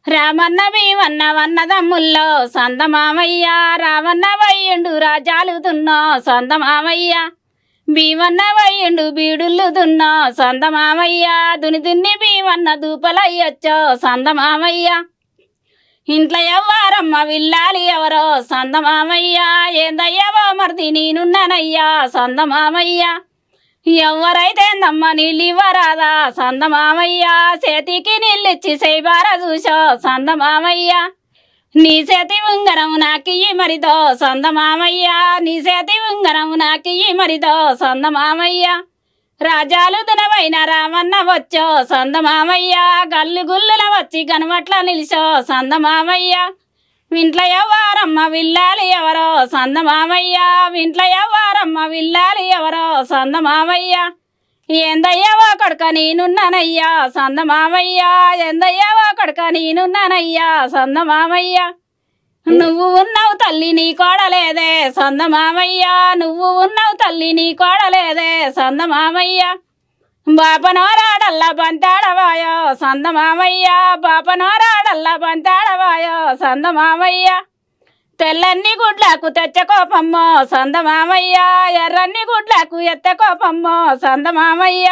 రామన్న భీమన్న వన్నదమ్ముల్లో సందమామయ్య రామన్న వయ్యుండు రాజాలుతున్నా సందమామయ్య భీమన్న వయ్యుండు బీడుల్లుతున్నా సందమామయ్య దుని భీమన్న దూపలయ్యొచ్చో సందమామయ్య ఇంట్లో ఎవ్వారమ్మ విల్లాలి ఎవరో సందమామయ్య ఏందయ్యవో మరిది నేనున్నానయ్యా సందమామయ్య ఎవరైతే నమ్మ నీళ్ళివ్వరాదా సందమామయ్య చేతికి నీళ్ళిచ్చి చేయబార చూసో సందమామయ్య నీ చేతి ఉంగరం నాకియ్యి మరిదో సందమామయ్య నీ చేతి ఉంగరం నాకియ్యి మరిదో సందమామయ్య రాజాలు దునవైన రామన్న వచ్చో సందమామయ్య గల్లు గుల్లుల వచ్చి గనుమట్ల నిలిచో సందమామయ్య ఇంట్లో ఎవ్వారమ్మ విల్లాలి ఎవరో సందమామయ్య ఇంట్లో ఎవ్వారమ్మ విల్లాలి ఎవరో సందమామయ్య ఏందయ్యవో కొడుక నేనున్నానయ్యా సందమామయ్య ఏందయ్యవో కొడుక నేనున్నానయ్యా సందమామయ్య నువ్వు ఉన్నావు తల్లి నీ కోడలేదే సందమామయ్య నువ్వు ఉన్నావు తల్లి నీ కోడలేదే సందమామయ్య బాపనోరాడల్ల బంతాడవాయో సందమామయ్య బాపనోరాడల్ల బంతాడవాయో సందమామయ్య తెల్లన్ని గుడ్లకు తెచ్చకోపమ్మో సందమామయ్య ఎర్రన్ని గుడ్లకు ఎత్తకోపమ్మో సందమామయ్య